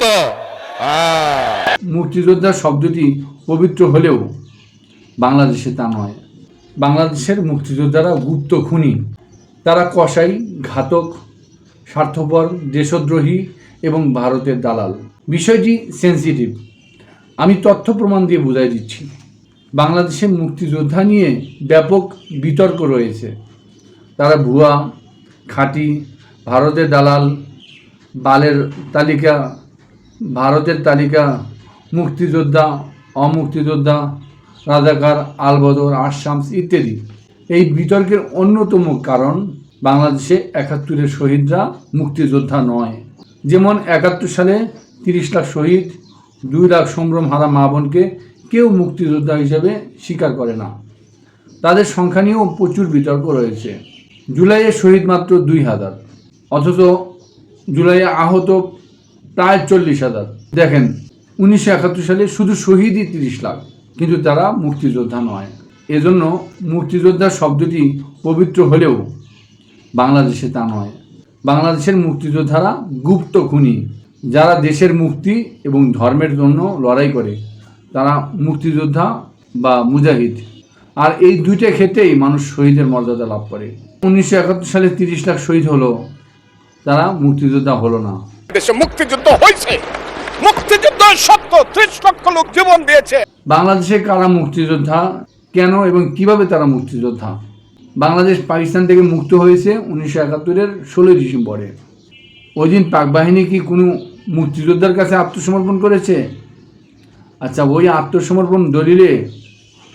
তো। মুক্তিযোদ্ধা শব্দটি পবিত্র হলেও বাংলাদেশে তা নয়। বাংলাদেশের মুক্তিযোদ্ধারা গুপ্ত খুনি, তারা কসাই, ঘাতক, স্বার্থপর, দেশদ্রোহী এবং ভারতের দালাল। বিষয়টি সেন্সিটিভ, আমি তথ্য প্রমাণ দিয়ে বুঝাই দিচ্ছি। বাংলাদেশের মুক্তিযোদ্ধা নিয়ে ব্যাপক বিতর্ক রয়েছে। তারা ভুয়া, খাঁটি, ভারতের দালাল, বালের তালিকা, ভারতের তালিকা, মুক্তিযোদ্ধা, অমুক্তিযোদ্ধা, রাজাকার, আলবদর, আশামস ইত্যাদি। এই বিতর্কের অন্যতম কারণ বাংলাদেশে ৭১-এর শহীদরা মুক্তিযোদ্ধা নয়। যেমন ৭১ সালে ৩০ লাখ শহীদ, ২ লাখ সম্ভ্রম হারা মা বোনকে কেউ মুক্তিযোদ্ধা হিসেবে স্বীকার করে না। তাদের সংখ্যা নিয়েও প্রচুর বিতর্ক রয়েছে। জুলাইয়ে শহীদ মাত্র ২,০০০, অথচ জুলাইয়ে আহত প্রায় ৪০,০০০। দেখেন, ১৯৭১ সালে শুধু শহীদই ৩০ লাখ, কিন্তু তারা মুক্তিযোদ্ধা নয়। এজন্য মুক্তিযোদ্ধা শব্দটি পবিত্র হলেও বাংলাদেশে তা নয়। বাংলাদেশের মুক্তিযোদ্ধারা গুপ্ত খুনি, যারা দেশের মুক্তি এবং ধর্মের জন্য লড়াই করে তারা মুক্তিযোদ্ধা বা মুজাহিদ। আর এই দুইটা ক্ষেত্রেই মানুষ শহীদের মর্যাদা লাভ করে। ১৯৭১ সালে ৩০ লাখ শহীদ হলো, তারা মুক্তিযোদ্ধা হলো না। দেশে মুক্তিযুদ্ধ হয়েছে, মুক্তিযুদ্ধ সত্য, ৩০ লক্ষ লোক জীবন দিয়েছে। বাংলাদেশে কারা মুক্তিযোদ্ধা, কেন এবং কিভাবে তারা মুক্তিযোদ্ধা? বাংলাদেশ পাকিস্তান থেকে মুক্ত হয়েছে ১৯৭১-এর ১৬ ডিসেম্বরে। ওই দিন পাক বাহিনী কি কোনো মুক্তিযোদ্ধার কাছে আত্মসমর্পণ করেছে? আচ্ছা, ওই আত্মসমর্পণ দলিলে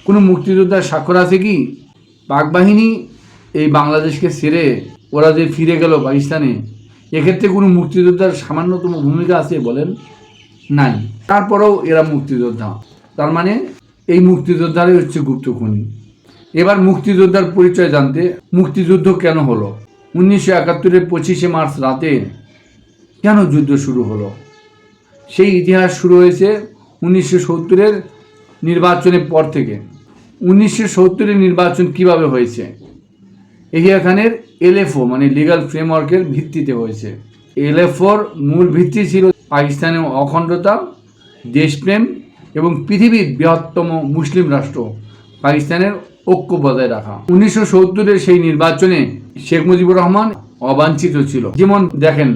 কোনো মুক্তিযোদ্ধার স্বাক্ষর আছে কি? পাক বাহিনী এই বাংলাদেশকে ছেড়ে ওরা যে ফিরে গেল পাকিস্তানে, এক্ষেত্রে কোনো মুক্তিযোদ্ধার সামান্যতম ভূমিকা আছে বলেন? নাই। তারপরেও এরা মুক্তিযোদ্ধা, তার মানে এই মুক্তিযোদ্ধারাই হচ্ছে গুপ্ত খুনি। এবার মুক্তিযোদ্ধার পরিচয় জানতে, মুক্তিযুদ্ধ কেন হলো? ১৯৭১-এর ২৫শে মার্চ রাতে কেন যুদ্ধ শুরু হলো? সেই ইতিহাস শুরু হয়েছে ১৯৭০-এর নির্বাচনের পর থেকে। ১৯৭০-এর নির্বাচন কিভাবে হয়েছে? এহিয়া খানের এলএফও মানে লিগাল ফ্রেমওয়ার্কের ভিত্তিতে হয়েছে। এলএফওর মূল ভিত্তি ছিল পাকিস্তানের অখণ্ডতা, দেশপ্রেম এবং পৃথিবীর বৃহত্তম মুসলিম রাষ্ট্র পাকিস্তানের ঐক্য বজায় রাখা। ১৯৭০-এর সেই নির্বাচনে শেখ মুজিবুর রহমান অবাঞ্ছিত ছিল। যেমন দেখেন,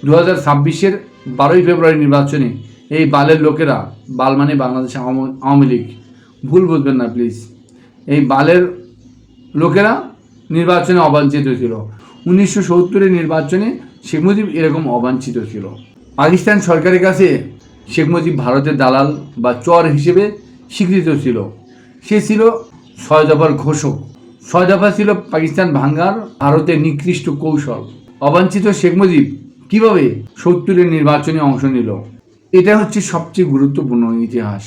২০২৬-এর ১২ই ফেব্রুয়ারি নির্বাচনে এই বালের লোকেরা, বাল মানে বাংলাদেশ আওয়ামী লীগ, ভুল বুঝবেন না প্লিজ, এই বালের লোকেরা নির্বাচনে অবাঞ্ছিত ছিল। ১৯৭০-এর নির্বাচনে শেখ মুজিব এরকম অবাঞ্ছিত ছিল। পাকিস্তান সরকারের কাছে শেখ মুজিব ভারতের দালাল বা চর হিসেবে স্বীকৃত ছিল। সে ছিল ৬ দফার ঘোষক। ৬ দফা ছিল পাকিস্তান ভাঙ্গার ভারতের নিকৃষ্ট কৌশল। অবাঞ্ছিত শেখ মুজিব কিভাবে ৭০-এর নির্বাচনে অংশ নিল? এটা হচ্ছে সবচেয়ে গুরুত্বপূর্ণ ইতিহাস।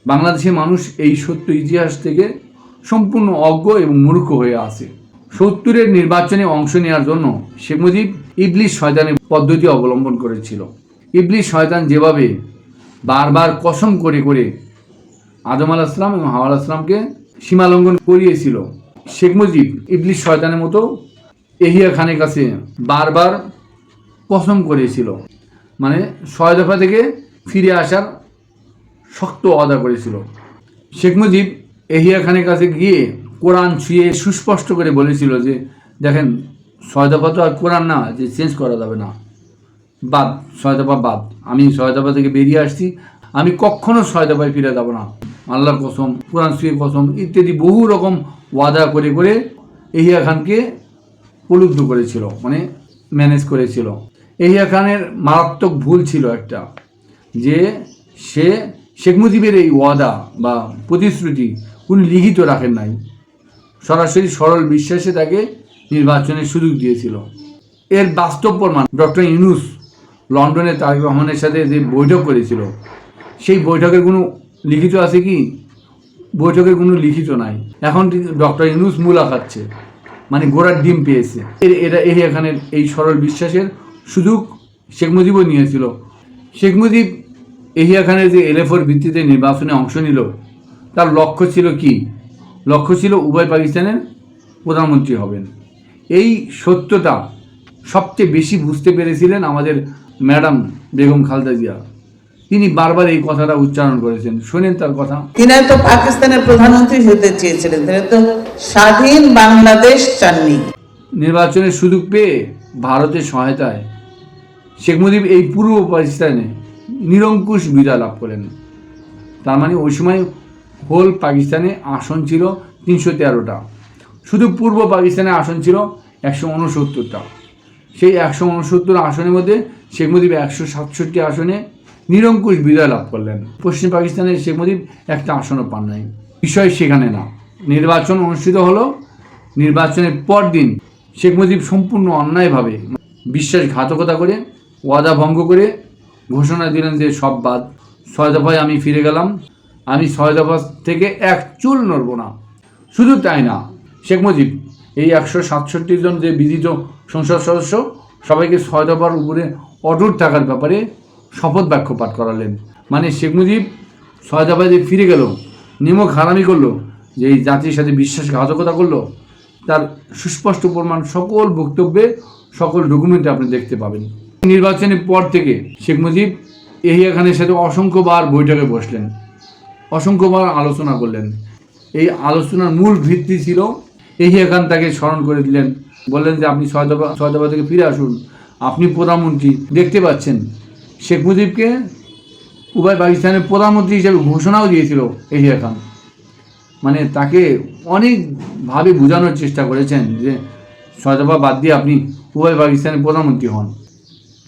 বাংলাদেশের মানুষ এই সত্য ইতিহাস থেকে সম্পূর্ণ অজ্ঞ এবং মূর্খ হয়ে আছে। ৭০-এর নির্বাচনে অংশ নেওয়ার জন্য শেখ মুজিব ইবলিস শয়তানের পদ্ধতি অবলম্বন করেছিল। ইবলিস শয়তান যেভাবে বারবার কসম করে করে আদম আলাইহিস সালাম এবং হাওয়া আলাইহিস সালামকে সীমালঙ্ঘন করিয়েছিল, শেখ মুজিব ইবলিস শয়তানের মতো এহিয়া খানের কাছে বারবার কসম করেছিল, মানে ৬ দফা থেকে ফিরে আসার শক্ত ওয়াদা করেছিল। শেখ মুজিব এহিয়া খানের কাছে গিয়ে কোরআন ছুঁয়ে সুস্পষ্ট করে বলেছিল যে দেখেন, ৬ দফা তো আর কোরআন না যে চেঞ্জ করা যাবে না, বাদ, ৬ দফা বাদ, আমি ৬ দফা থেকে বেরিয়ে আসছি, আমি কখনো ৬ দফায় ফিরে যাব না, আল্লাহর কসম, কোরআন ছুঁয়ে কসম ইত্যাদি বহু রকম ওয়াদা করে করে এহিয়া খানকে প্রলুব্ধ করেছিল, মানে ম্যানেজ করেছিল। এহিয়া খানের মারাত্মক ভুল ছিল একটা, যে সে শেখ মুজিবের এই ওয়াদা বা প্রতিশ্রুতি কোনো লিখিত রাখেন নাই, সরাসরি সরল বিশ্বাসে তাকে নির্বাচনের সুযোগ দিয়েছিল। এর বাস্তব প্রমাণ ডক্টর ইউনূস লন্ডনে তারেক রহমানের সাথে যে বৈঠক করেছিল, সেই বৈঠকের কোনো লিখিত আছে কি? বৈঠকের কোনো লিখিত নাই। এখন ডক্টর ইউনূস মূলা খাচ্ছে, মানে গোড়ার ডিম পেয়েছে। এটা এহিয়া খানের এই সরল বিশ্বাসের সুযোগ শেখ মুজিবও নিয়েছিল। শেখ মুজিব এহিয়া খানের যে এলএফওর ভিত্তিতে নির্বাচনে অংশ নিল, তার লক্ষ্য ছিল কি? লক্ষ্য ছিল উভয় পাকিস্তানের প্রধানমন্ত্রী হবেন। এই সত্যটা সবচেয়ে বেশি বুঝতে পেরেছিলেন আমাদের ম্যাডাম বেগম খালেদা জিয়া, তিনি বারবার এই কথাটা উচ্চারণ করেছেন। শোনেন তার কথা। তিনি তো পাকিস্তানের প্রধানমন্ত্রী হতে চেয়েছিলেন, তিনি তো স্বাধীন বাংলাদেশ চাননি। নির্বাচনের সুযোগ পেয়ে ভারতের সহায়তায় শেখ মুজিব এই পূর্ব পাকিস্তানে নিরঙ্কুশ বিজয় লাভ করেন। তার মানে ওই সময় হোল পাকিস্তানে আসন ছিল 313টা, শুধু পূর্ব পাকিস্তানে আসন ছিল 169টা। সেই 169 আসনের মধ্যে শেখ মুজিব 167 আসনে নিরঙ্কুশ বিজয় লাভ করলেন। পশ্চিম পাকিস্তানের শেখ মুজিব একটা আসনও পান নাই। বিষয় সেখানে না, নির্বাচন অনুষ্ঠিত হলো। নির্বাচনের পর দিন শেখ মুজিব সম্পূর্ণ অন্যায়ভাবে বিশ্বাসঘাতকতা করে, ওয়াদা ভঙ্গ করে ঘোষণা দিলেন যে সব বাদ, 6 দফায় আমি ফিরে গেলাম, আমি 6 দফা থেকে এক চুল নড়ব না। শুধু তাই না, শেখ মুজিব এই 167 জন যে বিধিত সংসদ সদস্য সবাইকে 6 দফার উপরে অটুট থাকার ব্যাপারে শপথ বাক্য পাঠ করালেন। মানে শেখ মুজিব 6 দফায় যে ফিরে গেল, নিমক হারামি করলো, যে এই জাতির সাথে বিশ্বাসঘাতকতা করলো, তার সুস্পষ্ট প্রমাণ সকল বক্তব্যে, সকল ডকুমেন্টে আপনি দেখতে পাবেন। নির্বাচনের পর থেকে শেখ মুজিব এহিয়া খানের সাথে অসংখ্যবার বৈঠকে বসলেন, অসংখ্যবার আলোচনা করলেন। এই আলোচনার মূল ভিত্তি ছিল এহিয়া খান তাকে স্মরণ করে দিলেন, বললেন যে আপনি 6 দফা থেকে ফিরে আসুন, আপনি প্রধানমন্ত্রী। দেখতে পাচ্ছেন শেখ মুজিবকে উভয় পাকিস্তানের প্রধানমন্ত্রী হিসেবে ঘোষণাও দিয়েছিল এহিয়া খান। মানে তাকে অনেকভাবে বোঝানোর চেষ্টা করেছেন যে 6 দফা বাদ দিয়ে আপনি উভয় পাকিস্তানের প্রধানমন্ত্রী হন।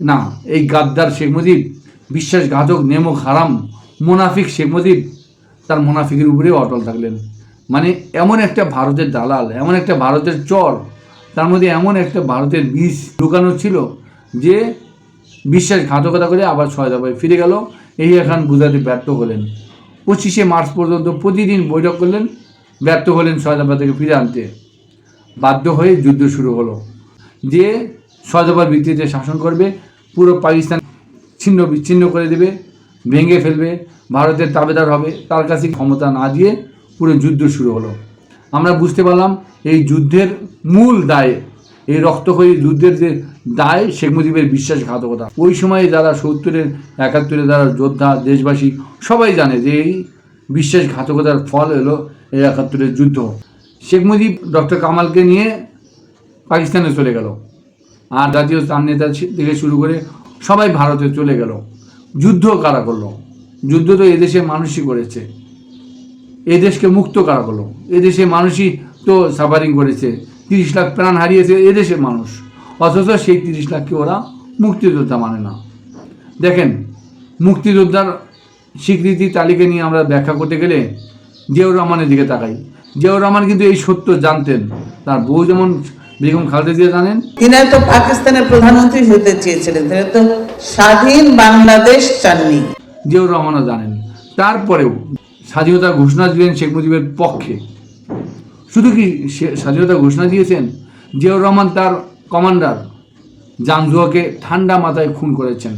না, এই গাদ্দার শেখ মুজিব, বিশ্বাসঘাতক, নেমক হারাম, মুনাফিক শেখ মুজিব তার মুনাফিকের উপরেও অটল থাকলেন। মানে এমন একটা ভারতের দালাল, এমন একটা ভারতের চর, তার মধ্যে এমন একটা ভারতের বীজ ঢুকানো ছিল যে বিশ্বাসঘাতকতা করে আবার 6 দফায় ফিরে গেল। এহিয়া খান বুঝাতে ব্যর্থ হলেন। 25শে মার্চ পর্যন্ত প্রতিদিন বৈঠক করলেন, ব্যর্থ হলেন 6 দফা থেকে ফিরে আনতে। বাধ্য হয়ে যুদ্ধ শুরু হলো, যে 6 দফার ভিত্তিতে শাসন করবে, পুরো পাকিস্তান ছিন্ন বিচ্ছিন্ন করে দেবে, ভেঙে ফেলবে, ভারতের তাবেদার হবে। তার কাছে ক্ষমতা না দিয়ে পুরো যুদ্ধ শুরু হলো। আমরা বুঝতে পারলাম এই যুদ্ধের মূল দায়, এই রক্তক্ষয়ী যুদ্ধের যে দায়, শেখ মুজিবের বিশ্বাসঘাতকতা। ওই সময়ে যারা 70-এর 71-এর যারা যোদ্ধা, দেশবাসী সবাই জানে যে এই বিশ্বাসঘাতকতার ফল হলো এই 71-এর যুদ্ধ। শেখ মুজিব ডক্টর কামালকে নিয়ে পাকিস্তানে চলে গেল, আর জাতীয় চার নেতা থেকে শুরু করে সবাই ভারতে চলে গেল। যুদ্ধ কারা করলো? যুদ্ধ তো এদেশে মানুষই করেছে। এদেশকে মুক্ত কারা করলো? এদেশে মানুষই তো সাফারিং করেছে, 30 লাখ প্রাণ হারিয়েছে এদেশের মানুষ, অথচ সেই 30 লাখকে ওরা মুক্তিযোদ্ধা মানে না। দেখেন, মুক্তিযোদ্ধার স্বীকৃতি তালিকা নিয়ে আমরা ব্যাখ্যা করতে গেলে জিয়াউর রহমানের দিকে তাকাই। জিয়াউর রহমান কিন্তু এই সত্য জানতেন, তার বউ যেমন বেগম খালেদা জিয়া জানেন। তিনি তো পাকিস্তানের প্রধানমন্ত্রী হতে চেয়েছিলেন, তিনি তো স্বাধীন বাংলাদেশ চাননি। জিয়াউর রহমানও জানেন। তারপরেও স্বাধীনতা ঘোষণা দিলেন শেখ মুজিবের পক্ষে। শুধু কি স্বাধীনতা ঘোষণা দিয়েছেন, জিয়াউর রহমান তার কমান্ডার জানজুয়াকে ঠান্ডা মাথায় খুন করেছেন।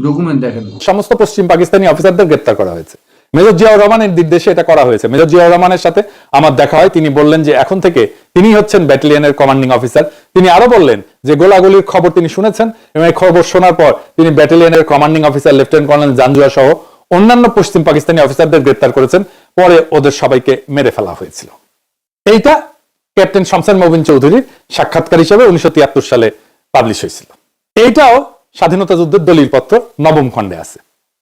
ডকুমেন্ট দেখেন। সমস্ত পশ্চিম পাকিস্তানি অফিসারদের গ্রেপ্তার করা হয়েছে। মেজর জিয়াউর রহমানের নির্দেশে এটা করা হয়েছে। মেজর জিয়াউর রহমানের সাথে আমার দেখা হয়, তিনি বললেন যে এখন থেকে তিনি হচ্ছেন ব্যাটালিয়নের কমান্ডিং অফিসার। তিনি আরো বললেন যে গোলাগুলির খবর তিনি শুনেছেন এবং এই খবর শোনার পর তিনি ব্যাটালিয়নের commanding officer lieutenant colonel Janjua সহ অন্যান্য পশ্চিম পাকিস্তানি অফিসারদের গ্রেপ্তার করেছেন। পরে ওদের সবাইকে মেরে ফেলা হয়েছিল। এইটা ক্যাপ্টেন শমসের মবিন চৌধুরীর সাক্ষাৎকার হিসেবে 1973 সালে পাবলিশ হয়েছিল। এইটাও স্বাধীনতা যুদ্ধের দলিল পত্র 9ম খণ্ডে আছে,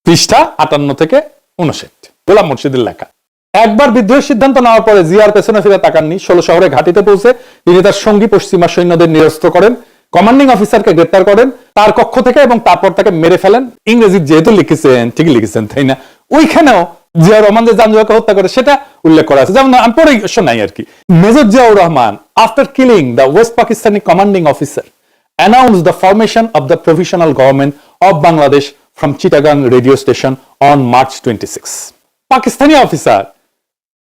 পৃষ্ঠা 58 থেকে 59, গোলাম মুর্শিদের লেখা। একবার বিদ্রোহের সিদ্ধান্ত নেওয়ার পরে জিয়ার পেছনে ফিরে তাকাননি। 16 শহরে ঘাটিতে পৌঁছে তিনি তার সঙ্গী পশ্চিমা সৈন্যদের নিরস্ত্র করেন, কমান্ডিং অফিসারকে গ্রেপ্তার করেন তার কক্ষ থেকে এবং তারপর তাকে মেরে ফেলেন। ইংরেজি যেহেতু লিখেছেন, ঠিকই লিখেছেন তাই না, ওইখানেও জিয়াউর রহমান যে জানজুয়াকে হত্যা করে সেটা উল্লেখ করা আছে। যেমন আমি পরে শোনাই আর কি। Major Ziaur Rahman, after killing the West Pakistani commanding officer, announced the formation of the provisional government of Bangladesh from Chittagong radio station on March 26. Pakistani officer,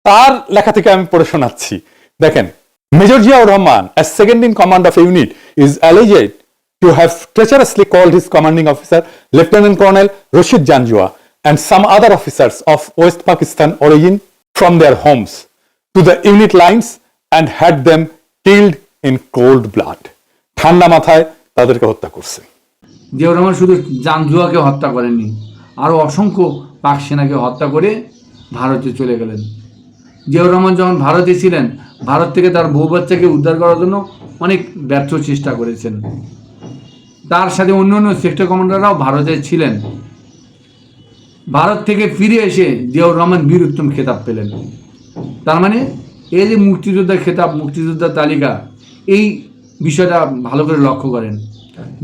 তার লেখা থেকে আমি পড়ে শোনাচ্ছি। দেখেন, Major Ziaur Rahman, as second in command of a unit, is alleged to have treacherously called his commanding officer, Lieutenant Colonel Rashid Janjua, and some other officers of West Pakistan origin from their homes to the unit lines and had them killed in cold blood. ঠান্ডা মাথায় তাদেরকে হত্যা করছে। জিয়াউর রহমান শুধু জানজুয়াকে হত্যা করেননি, আরও অসংখ্য পাক সেনাকে হত্যা করে ভারতে চলে গেলেন। জিয়াউর রহমান যখন ভারতে ছিলেন, ভারত থেকে তার বউ বাচ্চাকে উদ্ধার করার জন্য অনেক ব্যর্থ চেষ্টা করেছেন। তার সাথে অন্য অন্য সেক্টর কমান্ডাররাও ভারতে ছিলেন। ভারত থেকে ফিরে এসে জিয়াউর রহমান বীর উত্তম খেতাব পেলেন। তার মানে এই যে মুক্তিযোদ্ধার খেতাব, মুক্তিযোদ্ধার তালিকা, এই বিষয়টা ভালো করে লক্ষ্য করেন।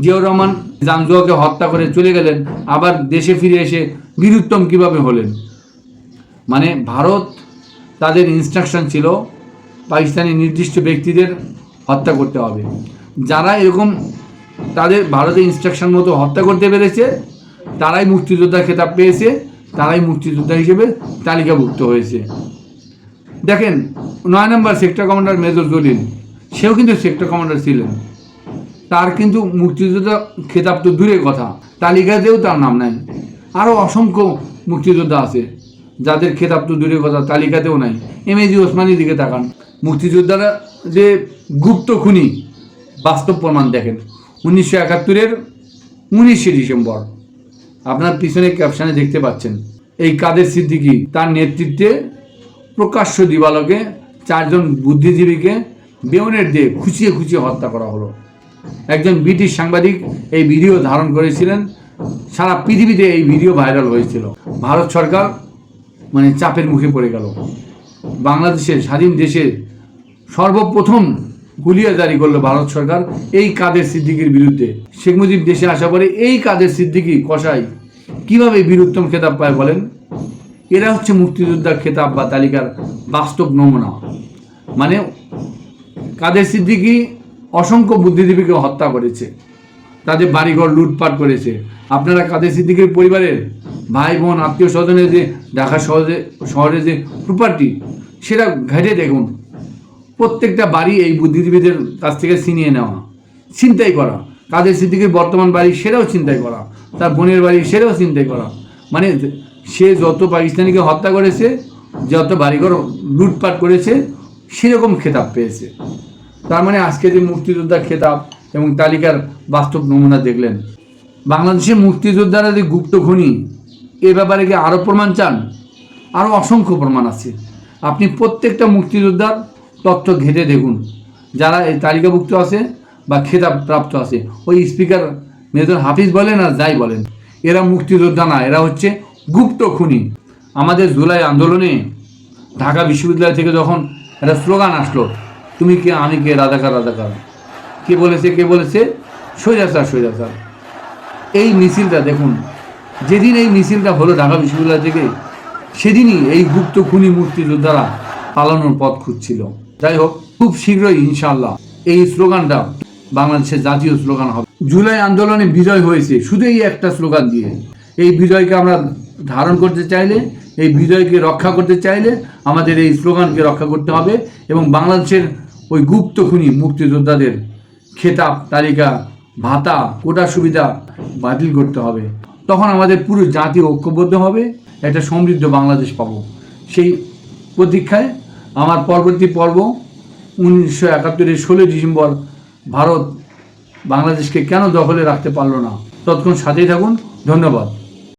জিয়াউর রহমান জানজুয়াকে হত্যা করে চলে গেলেন, আবার দেশে ফিরে এসে বীর উত্তম কীভাবে হলেন? মানে ভারত তাদের ইনস্ট্রাকশন ছিল পাকিস্তানি নির্দিষ্ট ব্যক্তিদের হত্যা করতে হবে। যারা এরকম তাদের ভারতের ইনস্ট্রাকশন মতো হত্যা করতে পেরেছে, তারাই মুক্তিযোদ্ধা খেতাব পেয়েছে, তারাই মুক্তিযোদ্ধা হিসেবে তালিকাভুক্ত হয়েছে। দেখেন 9 নম্বর সেক্টর কমান্ডার মেজর জলিল, সেও কিন্তু সেক্টর কমান্ডার ছিলেন। তার কিন্তু মুক্তিযোদ্ধা খেতাব তো দূরের কথা, তালিকাতেও তার নাম নাই। আরও অসংখ্য মুক্তিযোদ্ধা আছে যাদের খেতাব তো দূরের কথা, তালিকাতেও নাই। এমএজি ওসমানীর দিকে তাকান। মুক্তিযোদ্ধারা যে গুপ্ত খুনি, বাস্তব প্রমাণ দেখেন। 1971-এর 19শে ডিসেম্বর, আপনার পিছনে ক্যাপশনে দেখতে পাচ্ছেন, এই কাদের সিদ্দিকী তার নেতৃত্বে প্রকাশ্য দিবালোকে 4 জন বুদ্ধিজীবীকে বেয়নেট দিয়ে খুঁচিয়ে খুঁচিয়ে হত্যা করা হলো। একজন ব্রিটিশ সাংবাদিক এই ভিডিও ধারণ করেছিলেন, সারা পৃথিবীতে এই ভিডিও ভাইরাল হয়েছিল। ভারত সরকার মানে চাপের মুখে পড়ে গেল। বাংলাদেশের স্বাধীন দেশের সর্বপ্রথম হুলিয়া জারি করলো ভারত সরকার এই কাদের সিদ্দিকীর বিরুদ্ধে। শেখ মুজিব দেশে আসা পরে এই কাদের সিদ্দিকী কসাই কিভাবে বীর উত্তম খেতাব পায় বলেন? এরা হচ্ছে মুক্তিযোদ্ধা খেতাব বা তালিকার বাস্তব নমুনা। মানে কাদের সিদ্দিকী অসংখ্য বুদ্ধিজীবীকে হত্যা করেছে, তাদের বাড়িঘর লুটপাট করেছে। আপনারা কাদের সিদ্দিকীর পরিবারের ভাই বোন আত্মীয় স্বজনের যে ঢাকা শহরে যে প্রপার্টি, সেটা ঘেটে দেখুন। প্রত্যেকটা বাড়ি এই বুদ্ধিজীবীদের কাছ থেকে ছিনিয়ে নেওয়া, ছিনতাই করা। কাদের সিদ্দিকীর বর্তমান বাড়ি সেটাও ছিনতাই করা, তার বোনের বাড়ি সেটাও ছিনতাই করা। মানে সে যত পাকিস্তানিকে হত্যা করেছে, যত বাড়িঘর লুটপাট করেছে, সেরকম খেতাব পেয়েছে। তার মানে আজকে যে মুক্তিযোদ্ধা খেতাব এবং তালিকার বাস্তব নমুনা দেখলেন। বাংলাদেশের মুক্তিযোদ্ধারা যে গুপ্ত খুনি, এ ব্যাপারে কি আরও প্রমাণ চান? আরও অসংখ্য প্রমাণ আছে। আপনি প্রত্যেকটা মুক্তিযোদ্ধার তথ্য ঘেঁটে দেখুন, যারা এই তালিকাভুক্ত আছে বা খেতাব প্রাপ্ত আছে। ওই স্পিকার মেজর হাফিজ বলেন আর যাই বলেন, এরা মুক্তিযোদ্ধা না, এরা হচ্ছে গুপ্ত খুনি। আমাদের জুলাই আন্দোলনে ঢাকা বিশ্ববিদ্যালয় থেকে যখন একটা স্লোগান আসলো, তুমি কে আমি কে রাজাকার রাজাকার, কে বলেছে স্বৈরাচার স্বৈরাচার। এই মিছিলটা দেখুন, যেদিন এই মিছিলটা হলো ঢাকা বিশ্ববিদ্যালয় থেকে, সেদিনই এই গুপ্ত খুনি মুক্তিযোদ্ধারা পালানোর পথ খুঁজছিল। যাই হোক, খুব শীঘ্রই ইনশাআল্লাহ এই স্লোগানটা বাংলাদেশের জাতীয় স্লোগান হবে। জুলাই আন্দোলনে বিজয় হয়েছে শুধু এই একটা স্লোগান দিয়ে। এই বিজয়কে আমরা ধারণ করতে চাইলে, এই বিজয়কে রক্ষা করতে চাইলে আমাদের এই স্লোগানকে রক্ষা করতে হবে এবং বাংলাদেশের ওই গুপ্ত খুনি মুক্তিযোদ্ধাদের খেতাব, তালিকা, ভাতা, কোটা সুবিধা বাতিল করতে হবে। তখন আমাদের পুরো জাতি ঐক্যবদ্ধ হবে, একটা সমৃদ্ধ বাংলাদেশ পাবো। সেই প্রতীক্ষায় আমার পরবর্তী পর্ব 1971-এর 16 ডিসেম্বর ভারত বাংলাদেশকে কেন দখলে রাখতে পারলো না, ততক্ষণ সাথেই থাকুন। ধন্যবাদ।